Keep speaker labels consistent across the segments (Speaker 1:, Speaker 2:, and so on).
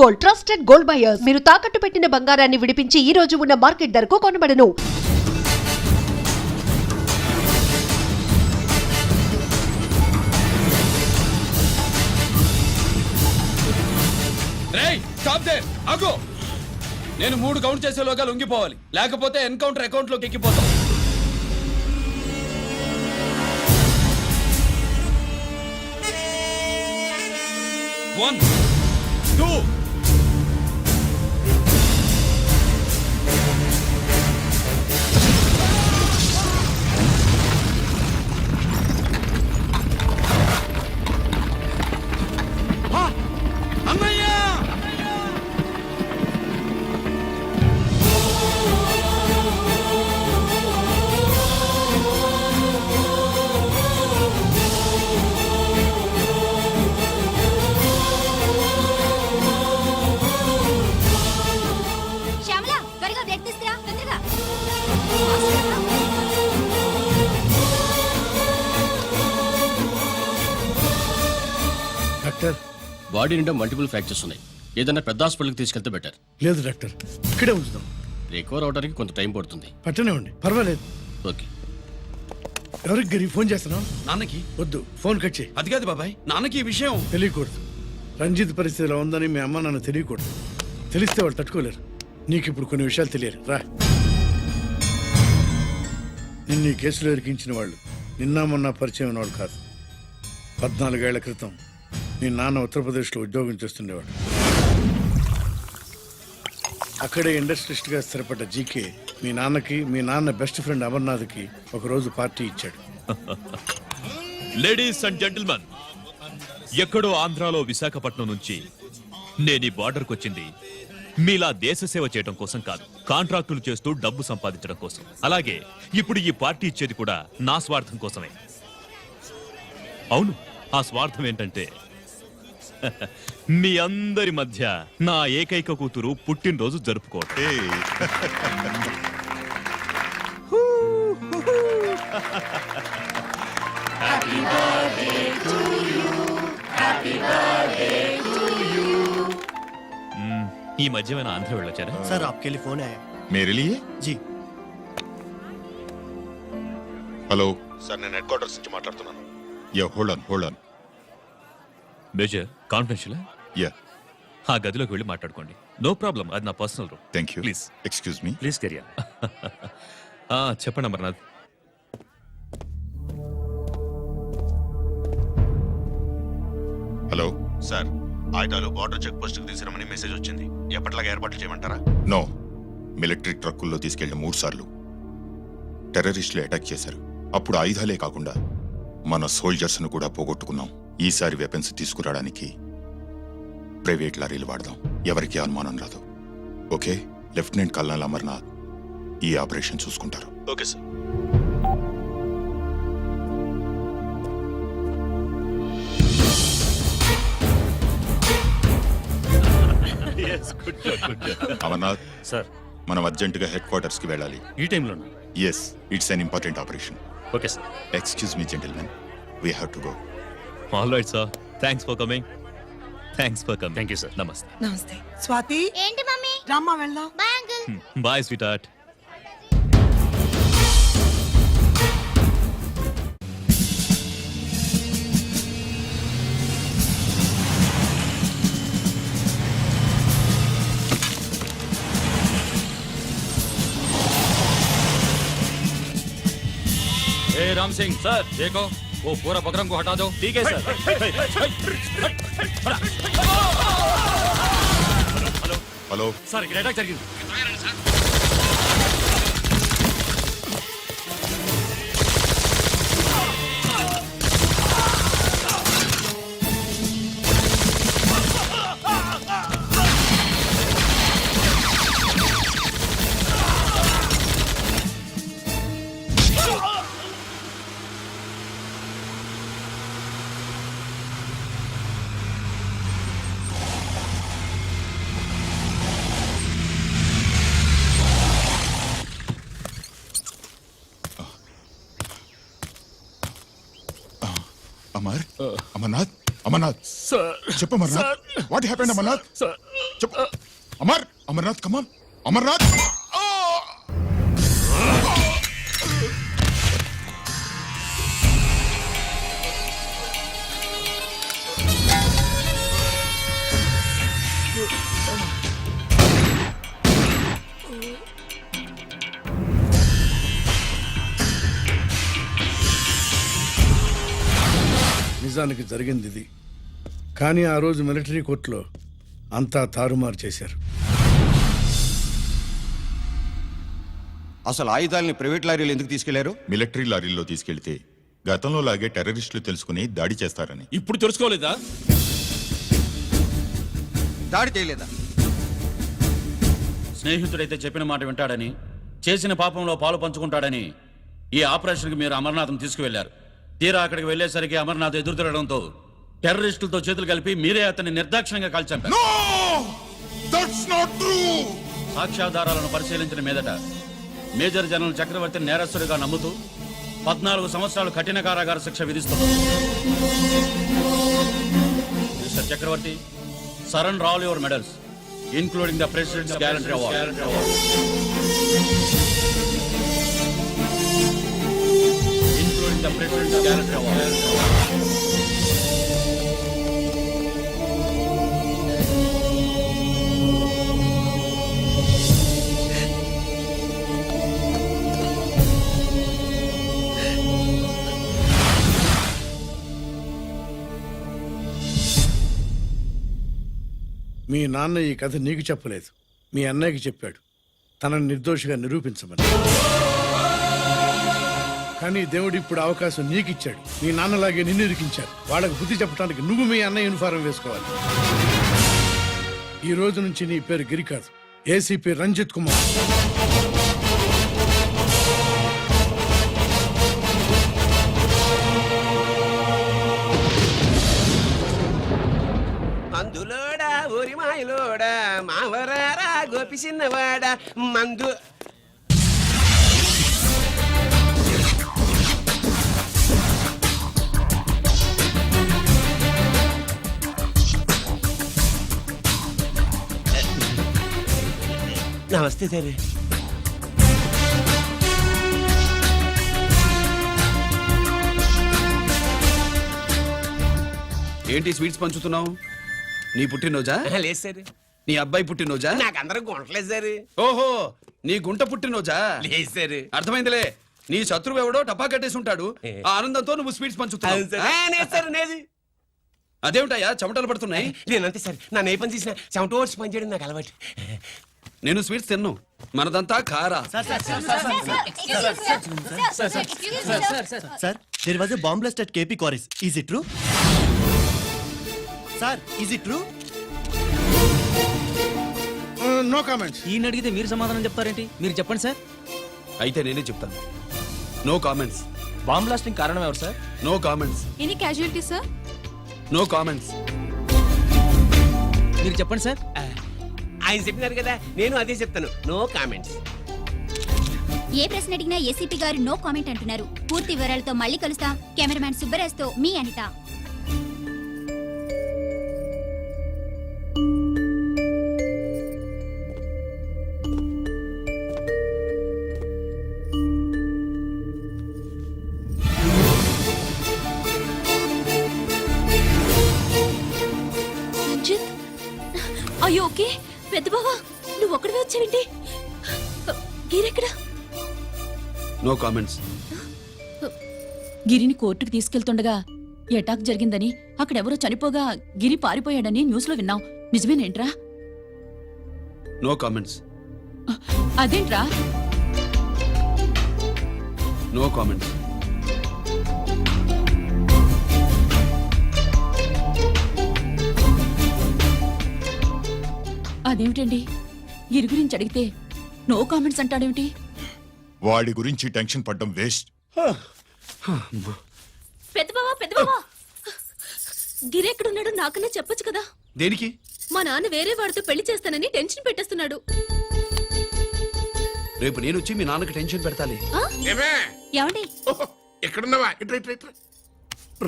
Speaker 1: Gold, trusted gold buyers. మీరు తాకట్టు పెట్టిన బంగారాన్ని విడిపించి ఈ రోజు ఉన్న మార్కెట్ ధరకు కొనబడను.
Speaker 2: నేను 3 కౌంట్ చేసేలోగా లొంగిపోవాలి, లేకపోతే ఎన్కౌంటర్ అకౌంట్ లోకి ఎక్కిపోతాం. One, two.
Speaker 3: డాక్టర్,
Speaker 4: బాడీ నిండా మల్టిపుల్ ఫ్రాక్చర్స్ ఉన్నాయి. ఏదైనా పెద్ద హాస్పిటల్కి తీసుకెళ్తే బెటర్.
Speaker 3: లేదు డాక్టర్, ఇక్కడే ఉంచుదాం.
Speaker 4: రికవర్ అవడానికి కొంత టైం పడుతుంది.
Speaker 3: పట్టనివ్వండి, పర్వాలేదు.
Speaker 4: ఓకే.
Speaker 3: ఎవరికి గిరి ఫోన్ చేస్తున్నావు?
Speaker 2: నాన్నకి.
Speaker 3: వద్దు, ఫోన్ కట్ చేయి.
Speaker 2: అది కాదు బాబాయ్, నాన్నకి ఈ విషయం
Speaker 3: తెలియకూడదు. రంజిత్ పరిస్థితిలో ఉందని మీ అమ్మ నాన్న తెలియకూడదు. తెలిస్తే వాళ్ళు తట్టుకోలేరు. నీకు ఇప్పుడు కొన్ని విషయాలు తెలియాలి. రా. నిన్ను ఈ కేసులో ఇరికించిన వాళ్ళు నిన్న మొన్న పరిచయం ఉన్నవాళ్ళు కాదు. 14 ఏళ్ల క్రితం నీ నాన్న ఉత్తరప్రదేశ్లో ఉద్యోగం చేస్తుండేవాడు. అక్కడే ఇండస్ట్రియలిస్ట్గా స్థిరపడ్డ జీకే మీ నాన్నకి, మీ నాన్న బెస్ట్ ఫ్రెండ్ అమర్నాథ్కి ఒకరోజు పార్టీ ఇచ్చాడు.
Speaker 5: లేడీస్ అండ్ జెంటిల్మెన్, ఎక్కడో ఆంధ్రాలో విశాఖపట్నం నుంచి నేను ఈ బార్డర్కి వచ్చింది మీలా దేశ సేవ చేయడం కోసం కాదు, కాంట్రాక్టులు చేస్తూ డబ్బు సంపాదించడం కోసం. అలాగే ఇప్పుడు ఈ పార్టీ ఇచ్చేది కూడా నా స్వార్థం కోసమే. అవును, ఆ స్వార్థం ఏంటంటే మీ అందరి మధ్య నా ఏకైక కూతురు పుట్టినరోజు జరుపుకోవటం. ఈ మధ్యమైన ఆంధ్ర వెళ్ళొచ్చారా?
Speaker 6: सर आपके लिए फोन आया।
Speaker 7: मेरे लिए?
Speaker 6: जी
Speaker 7: హలో సార్, నేను హెడ్ క్వార్టర్స్ నుంచి మాట్లాడుతున్నాను. Yeah, hold on.
Speaker 5: Major, confidential.
Speaker 7: Yeah,
Speaker 5: ఆ గదిలోకి వెళ్ళి మాట్లాడుకోండి. నో ప్రాబ్లం, అది నా personal room.
Speaker 7: Thank you.
Speaker 5: Please
Speaker 7: excuse me.
Speaker 5: Please career. చెప్పండి అమర్నాథ్.
Speaker 7: హలో
Speaker 8: సార్, ఆయుధాలు బార్డర్ చెక్ పోస్ట్ కి తీసుకురమని మెసేజ్ వచ్చింది. ఎప్పటిలాగా ఏర్పాట్లు చేయమంటారా?
Speaker 7: నో, మిలిటరీ ట్రక్కుల్లో తీసుకెళ్లిన 3 సార్లు టెర్రరిస్టులు అటాక్ చేశారు. అప్పుడు ఆయుధాలే కాకుండా మన సోల్జర్స్ ను కూడా పోగొట్టుకున్నాం. ఈసారి వెపన్స్ తీసుకురావడానికి ప్రైవేట్ లారీలు వాడదాం. ఎవరికి అనుమానం రాదు. ఓకే? లెఫ్టినెంట్ కల్నల్ అమర్నాథ్ ఈ ఆపరేషన్ చూసుకుంటారు.
Speaker 8: Okay sir.
Speaker 7: అమర్నాథ్
Speaker 5: సార్,
Speaker 7: మనం అర్జెంటుగా హెడ్ క్వార్టర్స్ కి వెళ్ళాలి.
Speaker 5: ఈ టైంలో?
Speaker 7: Yes, it's an important operation.
Speaker 5: Okay sir.
Speaker 7: Excuse me gentlemen, we have to go.
Speaker 5: All right sir, thanks for coming. Thank you sir. నమస్తే.
Speaker 9: నమస్తే. స్వాతి,
Speaker 10: ఏంటి మమ్మీ?
Speaker 9: రామ్మా వెళ్దాం.
Speaker 10: Bye uncle.
Speaker 5: Bye sweetheart.
Speaker 2: Ram Singh sir, देखो वो पूरा बकरम को हटा दो.
Speaker 5: ठीक है सर.
Speaker 7: హలో
Speaker 5: సార్, ఇక్కడ అటాక్ జరిగింది.
Speaker 7: అమర్నాథ్, అమర్నాథ్ చెప్పు అమర్నాథ్ వాట్ హ్యాపెండ్ అమర్నాథ్ చెప్పు అమర్నాథ్ కమాన్ అమర్నాథ్
Speaker 3: నిజానికి జరిగింది ఇది. కానీ ఆ రోజు మిలిటరీ కోర్టులో అంతా తారుమారు చేశారు.
Speaker 6: అసలు ఆయుధాలని ప్రైవేట్ లారీలు ఎందుకు తీసుకెళ్లారు?
Speaker 7: మిలిటరీ లారీల్లో తీసుకెళ్తే గతంలో లాగే టెర్రరిస్టులు తెలుసుకుని దాడి చేస్తారని.
Speaker 4: ఇప్పుడు తెలుసుకోలేదా?
Speaker 6: దాడి చేయలేదా?
Speaker 9: స్నేహితుడైతే చెప్పిన మాట వింటాడని, చేసిన పాపంలో పాలు పంచుకుంటాడని ఈ ఆపరేషన్కి మీరు అమర్నాథ్ని తీసుకువెళ్లారు. తీరా అక్కడికి వెళ్లేసరికి అమర్నాథ్ ఎదురు తిరగడంతో టెర్రరిస్టులతో చేతులు కలిపి మీరే అతన్ని నిర్దాక్షిణ్యంగా కాల్చంపారు. సాక్ష్యాధారాలను పరిశీలించిన మీదట మేజర్ జనరల్ చక్రవర్తిని నేరస్తుడిగా నమ్ముతూ 14 సంవత్సరాలు కఠిన కారాగార శిక్ష విధిస్తున్నారు. Mister Chakravarthy, surrender all your medals including the president's gallantry award. Including the President's Gallantry Award.
Speaker 3: మీ నాన్న ఈ కథ నీకు చెప్పలేదు, మీ అన్నయ్యకి చెప్పాడు, తనని నిర్దోషిగా నిరూపించమని. కానీ దేవుడు ఇప్పుడు అవకాశం నీకిచ్చాడు. మీ నాన్నలాగే నిన్ను ఇరికించాడు. వాళ్ళకు బుద్ధి చెప్పడానికి నువ్వు మీ అన్న యూనిఫారం వేసుకోవాలి. ఈ రోజు నుంచి నీ పేరు గిరి కాదు, ఏసీపీ రంజిత్ కుమార్.
Speaker 10: మందులోడా ఊరి మాయలోడా మావరారా గోపి చిన్నవాడా మందు. నమస్తే సార్.
Speaker 2: ఏంటి స్వీట్స్ పంచుతున్నావు? నీ పుట్టినరోజా?
Speaker 10: లేదు సార్.
Speaker 2: నీ అబ్బాయి పుట్టినరోజా?
Speaker 10: నాకు అందరూ గుంటలేదు సార్.
Speaker 2: ఓహో, నీ గుంట పుట్టినరోజా?
Speaker 10: లేదు సార్.
Speaker 2: అర్థమైందిలే. నీ శత్రువు ఎవడో టపా కట్టేసి ఉంటాడు. ఆ ఆనందంతో నువ్వు స్వీట్స్ పంచుతున్నావు. అదేమిటయ్యా చెమటలు పడుతున్నాయి?
Speaker 10: నేనంతే సార్. నా ఏ పని చేసిన చెమట ఓడ్చి పని చేయడం నాకు అలవాటు.
Speaker 2: నేను స్వీట్స్ తిన్ను, మనదంతా కారా.
Speaker 11: Sir, there was a bomb blast at KP Quarries. Is it true? Sir, is it true?
Speaker 3: No comments.
Speaker 11: ఈయన అడిగితే మీరు సమాధానం చెప్తారేంటి? మీరు చెప్పండి సార్.
Speaker 2: అయితే నేనే చెప్తాను. No comments.
Speaker 11: బాంబ్ బ్లాస్టింగ్ కారణం ఎవరు sir?
Speaker 2: No comments.
Speaker 1: Any casualty sir?
Speaker 2: No comments.
Speaker 11: మీరు చెప్పండి సార్.
Speaker 10: ఆయన చెప్పినారు కదా, నేను అదే చెప్తాను. No comments.
Speaker 12: ఏ ప్రశ్న అడిగినా ఏసీపీ గారు నో కామెంట్ అంటున్నారు. పూర్తి వివరాలతో మళ్ళీ కలుస్తాం. కెమెరామ్యాన్ సుబ్బరాజ్తో మీ అనిత.
Speaker 1: రంజిత్, అయ్యో ఓకే. పెద్ద బావా, నువ్వు ఒక్కడివే వచ్చావేంటి? గిరెక్కడా?
Speaker 2: No comments.
Speaker 1: గిరిని కోర్టుకు తీసుకెళ్తుండగా అటాక్ జరిగిందని, అక్కడెవరో చనిపోగా గిరి పారిపోయాడని న్యూస్ లో విన్నాం. నిజమేనేంట్రా?
Speaker 2: No comments.
Speaker 1: అదేంట్రా?
Speaker 2: No comments.
Speaker 1: అదేమిటండి, గిరి గురించి అడిగితే నో కామెంట్స్ అంటాడేమిటి?
Speaker 7: వాడి గురించి టెన్షన్ పడ్డం వేస్ట్.
Speaker 1: పెద్దబావా, గిరి ఎక్కడున్నాడో నాకన్నా చెప్పొచ్చు కదా.
Speaker 2: దేనికి?
Speaker 1: మా నాన్న వేరే వాడితో పెళ్లి చేస్తానని టెన్షన్ పెట్టేస్తున్నాడు.
Speaker 2: రేపు నేను వచ్చి మీ నాన్నకి టెన్షన్ పెడతాలి.
Speaker 12: ఏమండి?
Speaker 3: ఎక్కడున్నావా? ఇట్రా ఇట్రా ఇట్రా.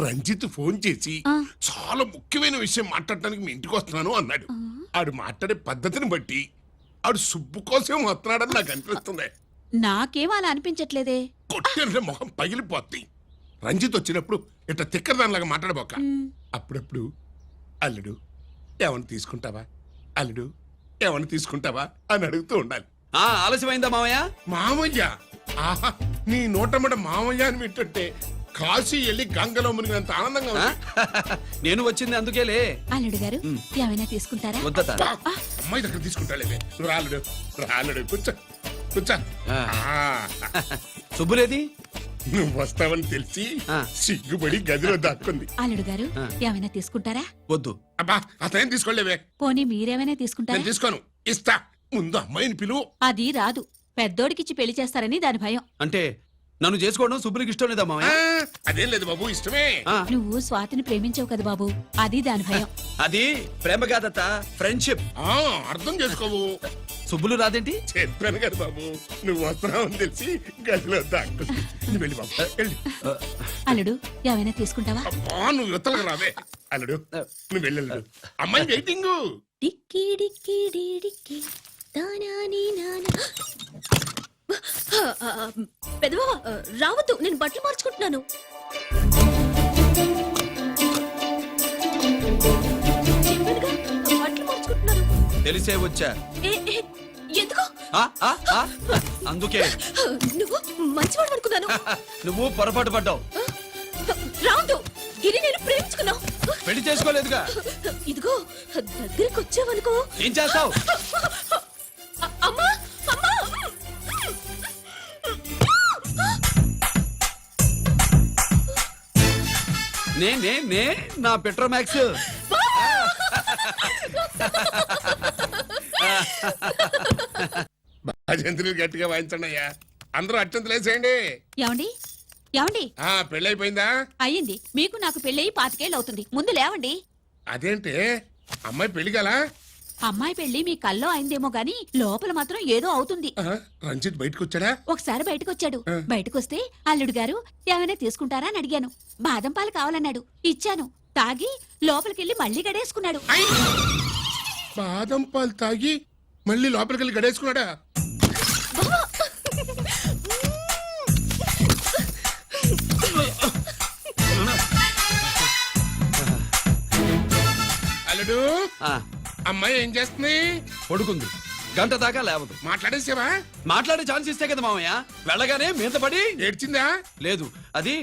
Speaker 13: రంజిత్ ఫోన్ చేసి
Speaker 12: ఆ.
Speaker 13: చాలా ముఖ్యమైన విషయం మాట్లాడటానికి మీ ఇంటికి వస్తున్నాను అన్నాడు. ఆడు మాట్లాడే పద్ధతిని బట్టి ఆడు సుబ్బు కోసం వస్తున్నాడని నాకు అనిపిస్తుంది.
Speaker 1: నాకేం అలా అనిపించట్లేదే.
Speaker 13: కొట్టిన మొహం పగిలిపోద్ది. రంజిత్ వచ్చినప్పుడు ఇట్లా తిక్కదానిలాగా మాట్లాడబోక. అప్పుడప్పుడు అల్లుడు ఏమని తీసుకుంటావా, అల్లుడు ఏమని తీసుకుంటావా అని అడుగుతూ ఉండాలి.
Speaker 2: ఆలస్యమైందా మామయ్య?
Speaker 13: మామయ్య, ఆహా, నీ నోటమ్మట మామయ్య అని వింటుంటే కాశీ వెళ్ళి గంగలో మునిగినంత ఆనందంగా ఉంది.
Speaker 2: నేను వచ్చింది అందుకేలే.
Speaker 1: అల్లుడు గారు ఏమైనా తీసుకుంటారా?
Speaker 2: వద్దట.
Speaker 13: అబ్బా, అమ్మాయి దగ్గర తీసుకుంటాలేవే. నువ్వు రాలుడు రాలుడు కూర్చో కూర్చో.
Speaker 2: సుబ్బులేది?
Speaker 13: నువ్వు వస్తావని తెలిసి
Speaker 2: ఆ.
Speaker 13: సిగ్గుపడి గదిలో దాక్కుంది.
Speaker 1: అల్లుడు గారు ఏమైనా తీసుకుంటారా?
Speaker 2: వద్దు.
Speaker 13: అబ్బా అతనేం తీసుకోలేవే.
Speaker 1: పోనీ మీరేమైనా తీసుకుంటారా?
Speaker 13: నేను తీసుకోను, ఇస్తా. ముందు అమ్మాయిని పిలువు.
Speaker 1: అది రాదు. పెద్దోడికిచ్చి పెళ్లి చేస్తారని దాని భయం.
Speaker 2: అంటే నన్ను చేసుకోవడం సుబ్బులకి ఇష్టం లేదా
Speaker 13: ఆ,
Speaker 2: మామయ్య?
Speaker 13: అదేం లేదు బాబు, ఇష్టమే.
Speaker 2: ఆ,
Speaker 1: నువ్వు స్వాతిని ప్రేమించావు కదా బాబు, అది దాని భయం.
Speaker 2: అది ప్రేమ కాదత్త, ఫ్రెండ్షిప్.
Speaker 13: ఆ, అర్థం చేసుకోవు.
Speaker 2: సుబ్బులు రాదేంటి?
Speaker 13: చెప్పాను కదా బాబు, నువ్వు వస్తున్నావని తెలిసి గదిలో దాక్కుంది. నువ్వు వెళ్ళి బాబు వెళ్ళి.
Speaker 1: అల్లుడు ఏమైనా తీసుకుంటావా?
Speaker 13: అబ్బా, నువ్వు యువతలకు రావే. అల్లుడు నువ్వు వెళ్ళు. అమ్మాయి వెయిటింగ్.
Speaker 12: డిక్కి డిక్కి డి డిక్కి దానాని నానా. పెదవా రావద్దు, నేను బట్టలు మార్చుకుంటున్నాను. చెప్పానుగా, బట్టలు మార్చుకుంటున్నాను.
Speaker 2: తెలిసే వచ్చా.
Speaker 12: ఎందుకు?
Speaker 2: అందుకే
Speaker 12: నువ్వు మంచివాడు అనుకున్నాను.
Speaker 2: నువ్వు పొరపాటు పడ్డావు.
Speaker 12: రావద్దు, గిరి నేను ప్రేమించుకున్నావు.
Speaker 2: పెళ్లి చేసుకోలేదుగా.
Speaker 12: ఇదిగో దగ్గరికి వచ్చావనుకో.
Speaker 2: ఏం చేస్తావు?
Speaker 12: అమ్మా అమ్మా.
Speaker 2: నే నా పెట్రోమాక్స్.
Speaker 13: భజంత్రులు గట్టిగా వాయించండి అయ్యా. అందరూ అత్యంతలు వేసేయండి.
Speaker 1: ఏమండి ఏమండి?
Speaker 13: ఆ, పెళ్ళైపోయిందా?
Speaker 1: అయ్యింది. మీకు నాకు పెళ్ళయి 25 ఏళ్ళు అవుతుంది. ముందు లేవండి.
Speaker 13: అదేంటి అమ్మాయి పెళ్లి గలా?
Speaker 1: అమ్మాయి పెళ్లి మీ కల్లో అయిందేమో గాని లోపల మాత్రం ఏదో అవుతుంది.
Speaker 13: రంజిత్ బయటకు వచ్చాడా?
Speaker 1: ఒకసారి బయటకొచ్చాడు. బయటకొస్తే అల్లుడు గారు ఏమైనా తీసుకుంటారా అని అడిగాను. బాదం పాలు కావాలన్నాడు. ఇచ్చాను. తాగి లోపలికెళ్ళి మళ్ళీ గడేసుకున్నాడు.
Speaker 13: బాదం పాలు తాగి మళ్ళీ లోపలికి వెళ్ళి గడేసుకున్నాడా? అల్లుడు, అమ్మాయి ఏం చేస్తుంది?
Speaker 2: పడుకుంది. గంట దాకా లేవదు.
Speaker 13: మాట్లాడేసావా?
Speaker 2: మాట్లాడే ఛాన్స్ ఇస్తే కదా మామయ్య. వెళ్ళగానే మీద పడి
Speaker 13: ఏడ్చిందా?
Speaker 2: లేదు, అది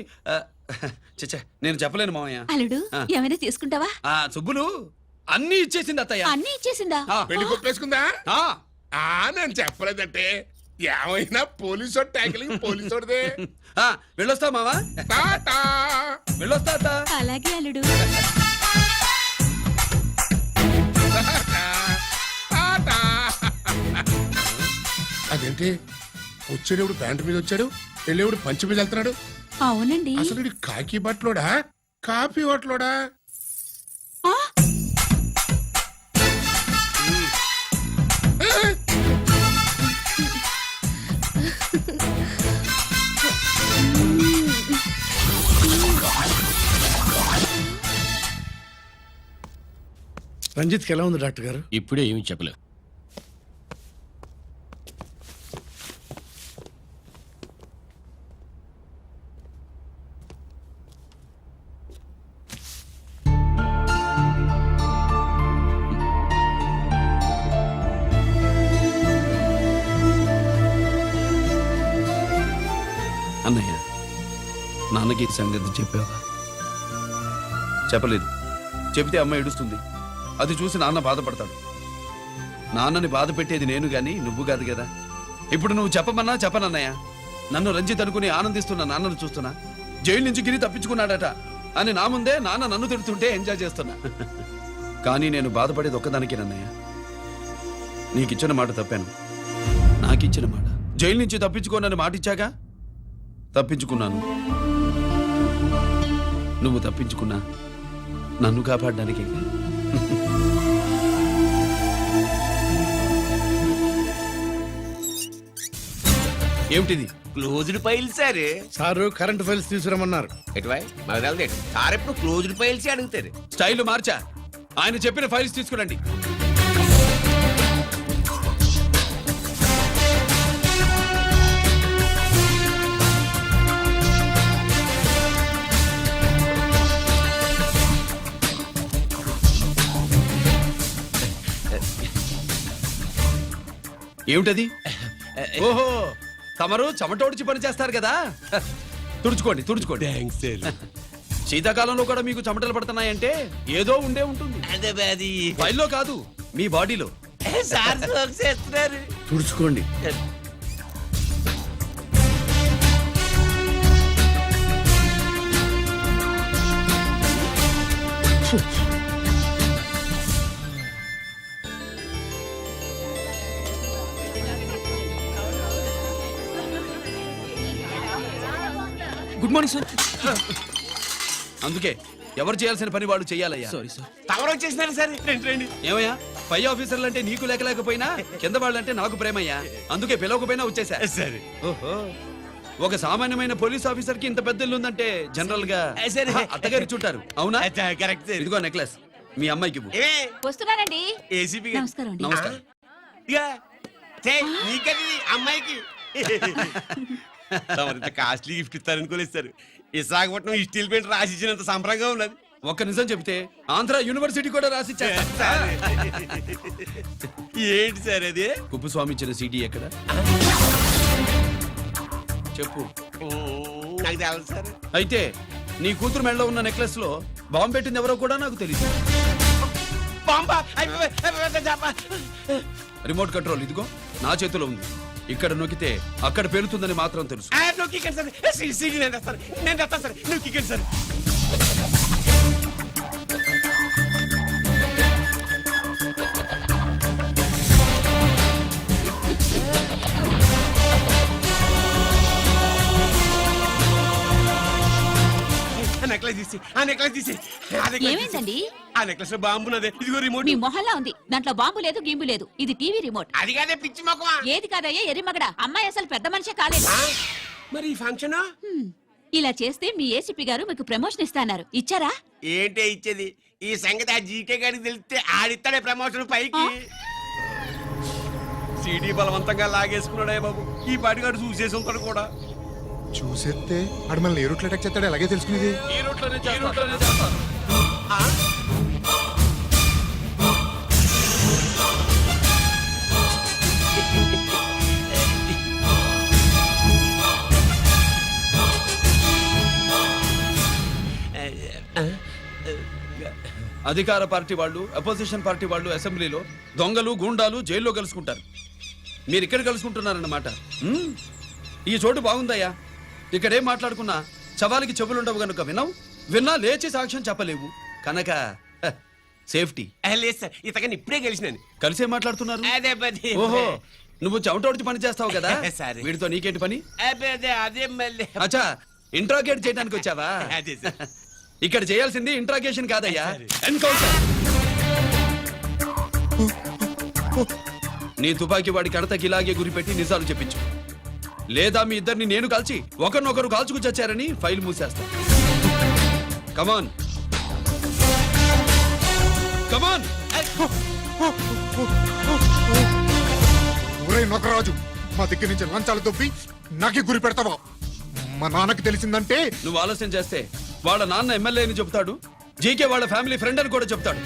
Speaker 2: చచ్చా నేను చెప్పలేను మామయ్య.
Speaker 1: అల్లుడు ఏమైనా తీసుకుంటావా?
Speaker 2: సుబ్బులు అన్ని ఇచ్చేసింది అత్తయ్య.
Speaker 1: అన్నీ ఇచ్చేసిందా?
Speaker 13: పెళ్లి కొప్పేసుకుందా?
Speaker 2: ఆ,
Speaker 13: నేను చెప్పలేదంటే ఏమైనా పోలీసు ట్యాకిలింగ్ పోలీసుదే.
Speaker 2: వెళ్ళొస్తా మావా.
Speaker 13: టాటా.
Speaker 2: వెళ్ళొస్తా అత్త.
Speaker 1: అలాగే అల్లుడు.
Speaker 13: టాటా. అదేంటి వచ్చేటప్పుడు ప్యాంటు మీద వచ్చాడు, వెళ్ళేప్పుడు పంచి మీద వెళ్తున్నాడు?
Speaker 1: అవునండి.
Speaker 13: అసలు ఇది కాకి బట్టలోడా కాఫీ హోటలోడా?
Speaker 1: ఆ,
Speaker 3: రంజిత్కి ఎలా ఉంది డాక్టర్ గారు?
Speaker 4: ఇప్పుడే ఏమీ చెప్పలేదు.
Speaker 2: అన్నయ్య, నాన్నకి ఈ సంగతి చెప్పావా? చెప్పలేదు. చెబితే అమ్మ ఏడుస్తుంది. అది చూసి నాన్న బాధపడతాడు. నాన్నని బాధ పెట్టేది నేను గాని నువ్వు కాదు కదా. ఇప్పుడు నువ్వు చెప్పమన్నా చెప్పనన్నయ్య. నన్ను రంజిత్ అనుకుని ఆనందిస్తున్న నాన్నను చూస్తున్నా. జైలు నుంచి గిరి తప్పించుకున్నాడట అని నా ముందే నాన్న నన్ను తిడుతుంటే ఎంజాయ్ చేస్తున్నా. కానీ నేను బాధపడేది ఒక్కదానికేనన్నయ్య. నీకిచ్చిన మాట తప్పాను. నాకిచ్చిన మాట. జైలు నుంచి తప్పించుకోనని మాట ఇచ్చాగా తప్పించుకున్నాను. నువ్వు తప్పించుకున్నా నన్ను కాపాడడానికి. ఏమిటిది?
Speaker 10: Closed file sir.
Speaker 3: Sir current files తీసుకురమ్మన్నారు.
Speaker 10: ఎటువై మాకు తెలదేడు సార్ ఎప్పుడు క్లోజ్డ్ ఫైల్స్ అడుగుతారు.
Speaker 2: స్టైల్ మార్చా. ఆయన చెప్పిన ఫైల్స్ తీసుకురండి. ఏమిటది? ఓహో, తమరు చెమటోడ్చి పని చేస్తారు కదా. తుడుచుకోండి తుడుచుకోండి. శీతాకాలంలో కూడా మీకు చెమటలు పడుతున్నాయంటే ఏదో ఉండే ఉంటుంది. ఫైల్లో కాదు, మీ బాడీలో.
Speaker 10: సార్ చేస్తున్నారు.
Speaker 3: తుడుచుకోండి.
Speaker 11: Good morning sir.
Speaker 2: అందుకే ఎవరు చేయాల్సిన పని వాళ్ళు చెయ్యాలయ్యా.
Speaker 11: Sorry sir.
Speaker 10: తమరు వచ్చేసినారు సార్. రండి రండి.
Speaker 2: ఏమయ్యా, పై ఆఫీసర్లు అంటే నీకు లేకపోయినా కింద వాళ్ళంటే నాకు ప్రేమయ్యా. అందుకే పిలవకపోయినా వచ్చేసా.
Speaker 10: సరే.
Speaker 2: ఓహో, ఒక సామాన్యమైన పోలీస్ ఆఫీసర్ కి ఇంత పెద్ద ఇల్లు ఉందంటే జనరల్ గా
Speaker 10: సరే.
Speaker 2: అత్తగారు చుట్టారు. అవునా?
Speaker 10: కరెక్ట్.
Speaker 2: ఇదిగో నెక్లెస్ మీ అమ్మాయికి ఇవ్వు.
Speaker 1: వస్తున్నానండి.
Speaker 10: ఏసీపీ
Speaker 1: నమస్కారం అండి.
Speaker 2: నమస్కారం.
Speaker 10: నీకది అమ్మాయికి తమరింత కాస్ట్లీ గిఫ్ట్ ఇస్తారనుకోలేదు సార్. విశాఖపట్నం ఈ స్టీల్ పెయింట్ రాసి ఇచ్చినంత సంబరంగా ఉన్నది.
Speaker 2: ఒక్క నిజం చెప్తే ఆంధ్ర యూనివర్సిటీ కూడా రాసిచ్చా.
Speaker 10: ఏంటి సార్ అది?
Speaker 2: కుప్పస్వామి ఇచ్చిన సీడీ ఎక్కడ చెప్పు.
Speaker 10: నాకు తెలదు సార్.
Speaker 2: అయితే నీ కూతురు మెడలో ఉన్న నెక్లెస్ లో బాంబు పెట్టింది ఎవరో కూడా నాకు తెలియదు. రిమోట్ కంట్రోల్ ఇదిగో నా చేతిలో ఉంది. ఇక్కడ నొక్కితే అక్కడ పేలుతుందని మాత్రం తెలుసు.
Speaker 1: ఏమైందండి?
Speaker 10: ఆ నెక్లెస్ లో బాంబున్నదే. ఇదిగో రిమోట్.
Speaker 1: మీ మొహల్లా ఉంది. దాంట్లో బాంబు లేదు, గింబు లేదు. ఇది టీవీ రిమోట్.
Speaker 10: అది కాదే పిచ్చి మొక్కవా.
Speaker 1: ఏది కాదయ్యా ఎర్రిమగడ. అమ్మాయి అసలు పెద్ద మనిషే కాలేదు.
Speaker 10: మరి ఈ ఫంక్షన్
Speaker 1: ఇలా చేస్తే మీ ఏసీపీ గారు మీకు ప్రమోషన్ ఇస్తాన్నారు. ఇచ్చారా?
Speaker 10: ఏంటే ఇచ్చేది? ఈ సంగతి ఆ జీకే గారికి తెలిస్తే ఆడిస్తాడే ప్రమోషన్ పైకి. సీడీ బలవంతంగా లాగేసుకున్నాడే బాబు. ఈ పాటిగాడు చూసేసి ఉంటాడు కూడా.
Speaker 7: చూసేస్తే అడు మనల్ని ఏ రూట్లో అటాక్ చేస్తాడు అలాగే తెలుసుకునేది.
Speaker 2: ఈ రూట్లోనే చేస్తాను. అధికార పార్టీ వాళ్ళు, అపోజిషన్ పార్టీ వాళ్ళు అసెంబ్లీలో, దొంగలు గూండాలు జైల్లో కలుసుకుంటారు. మీరు ఇక్కడ కలుసుకుంటున్నారన్నమాట. ఈ చోటు బాగుందయ్యా. ఇక్కడేం మాట్లాడుకున్నా శవాలకి చెవులుండవు గనుక విన్నా లేచి సాక్ష్యం చెప్పలేవు కనుక సేఫ్టీ.
Speaker 10: లేదు సార్, ఇతగాని ఇప్పుడే కలిసినాను.
Speaker 2: కలిసే మాట్లాడుతున్నారు.
Speaker 10: అదే పది.
Speaker 2: ఓహో, నువ్వు చెమటోడిచి పని చేస్తావు కదా.
Speaker 10: సరే.
Speaker 2: వీడితో నీకేంటి పని?
Speaker 10: అదే మళ్ళీ.
Speaker 2: అచ్చా, ఇంట్రాగేట్ చేయడానికి వచ్చావా?
Speaker 10: అదే సార్.
Speaker 2: ఇక్కడ చేయాల్సింది ఇంట్రాగేషన్ కాదయ్యా, ఎన్కౌంటర్. నీ తుపాకీ వాడి కడతకి ఇలాగే గురిపెట్టి నిజాలు చెప్పించు. లేదా మీ ఇద్దరిని నేను కాల్చి ఒకరినొకరు కాల్చుకు చచ్చారని ఫైల్ మూసేస్తా. కమాన్ కమాన్.
Speaker 7: ఊరే నొకరాజు, మా దగ్గర నుంచి లంచాలు దొబ్బి నాకే గురి పెడతావా? మా నాన్నకి తెలిసిందంటే
Speaker 2: నువ్వు ఆలస్యం చేస్తే వాళ్ళ నాన్న ఎమ్మెల్యే అని చెప్తాడు, జీకే వాళ్ళ ఫ్యామిలీ ఫ్రెండ్ అని కూడా చెప్తాడు.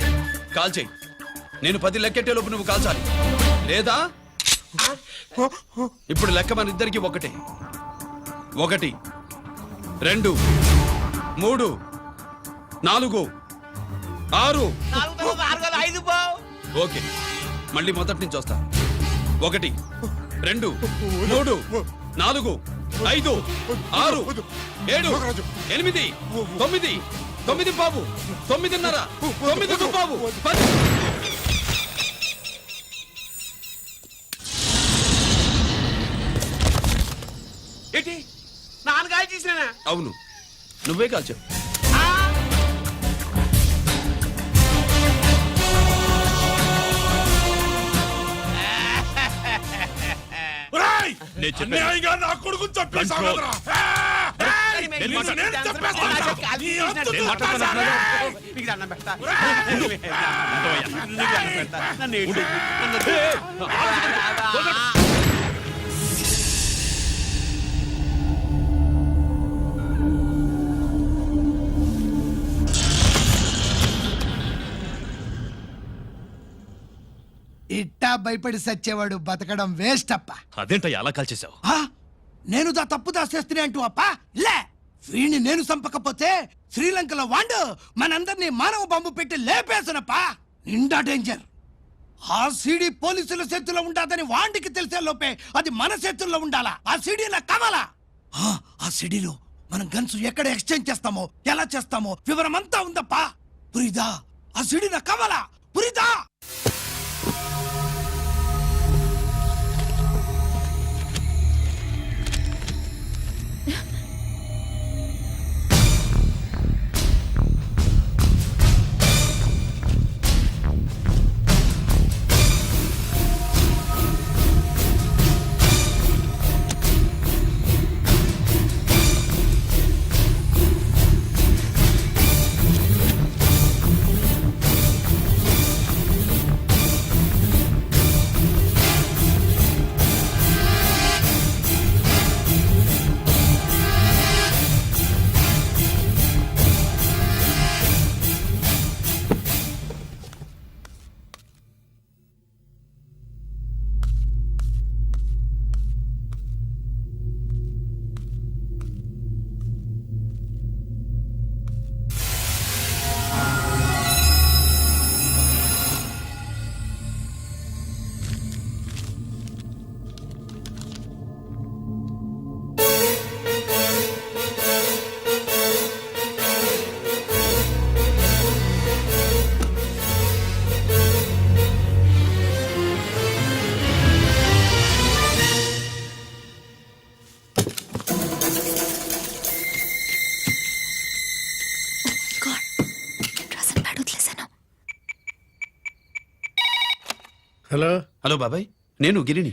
Speaker 2: కాల్ చేయి. నేను 10 లెక్కెట్టే లోపు నువ్వు కాల్చాలి. లేదా ఇప్పుడు లెక్క మన ఇద్దరికి ఒకటే. 1 2 3 4 6. ఓకే, మళ్ళీ మొదటి నుంచి వస్తా. 1 2 3 4 5 6 7 8 9 9 బాబు 9:30 9 బాబు 10.
Speaker 10: ఏంటి నాన్నగారు చేసినా?
Speaker 2: అవును, నువ్వే కాల్చావు.
Speaker 5: నేను చెప్పేది
Speaker 13: అన్యాయంగా నా కొడుకుని చంపేశావు
Speaker 5: Control.
Speaker 13: కదరా?
Speaker 5: నేను
Speaker 13: నిన్ను
Speaker 5: మాట్లాడు-
Speaker 13: నేను చంపేస్తాను. నీ అంతు
Speaker 5: నేను
Speaker 13: చూస్తాను.
Speaker 10: నీకు దండం పెడతా.
Speaker 5: ఉండవయ్యా.
Speaker 10: నీకు దండం పెడతా. నన్ను ఏడు. నన్ను
Speaker 11: ఇట్టా భయపడి సచ్చేవాడు బతకడం వేస్ట్ అప్ప
Speaker 5: అదేంటయ్యా అలా కాల్చేశావు
Speaker 11: నేను దా తప్పు దాచేస్తున్నా అంటూ అప్ప లే వీణ్ణి నేను చంపకపోతే శ్రీలంకలో వాండు మనందరినీ మానవ బాంబు పెట్టి లేపేసనప్పా నిండా డేంజర్ ఆ సీడీ పోలీసుల చేతుల్లో ఉండాదని వాండికి తెలిసే లోపే అది మన చేతుల్లో ఉండాలా ఆ సీడీ నాకు కావాలా ఆ సీడీలో మనం గన్స్ ఎక్కడ ఎక్స్చేంజ్ చేస్తామో ఎలా చేస్తామో వివరం అంతా ఉందప్పా పురిదా ఆ సీడీ నాకు కావాలా పురిదా
Speaker 3: హలో
Speaker 2: హలో బాబాయ్ నేను గిరిని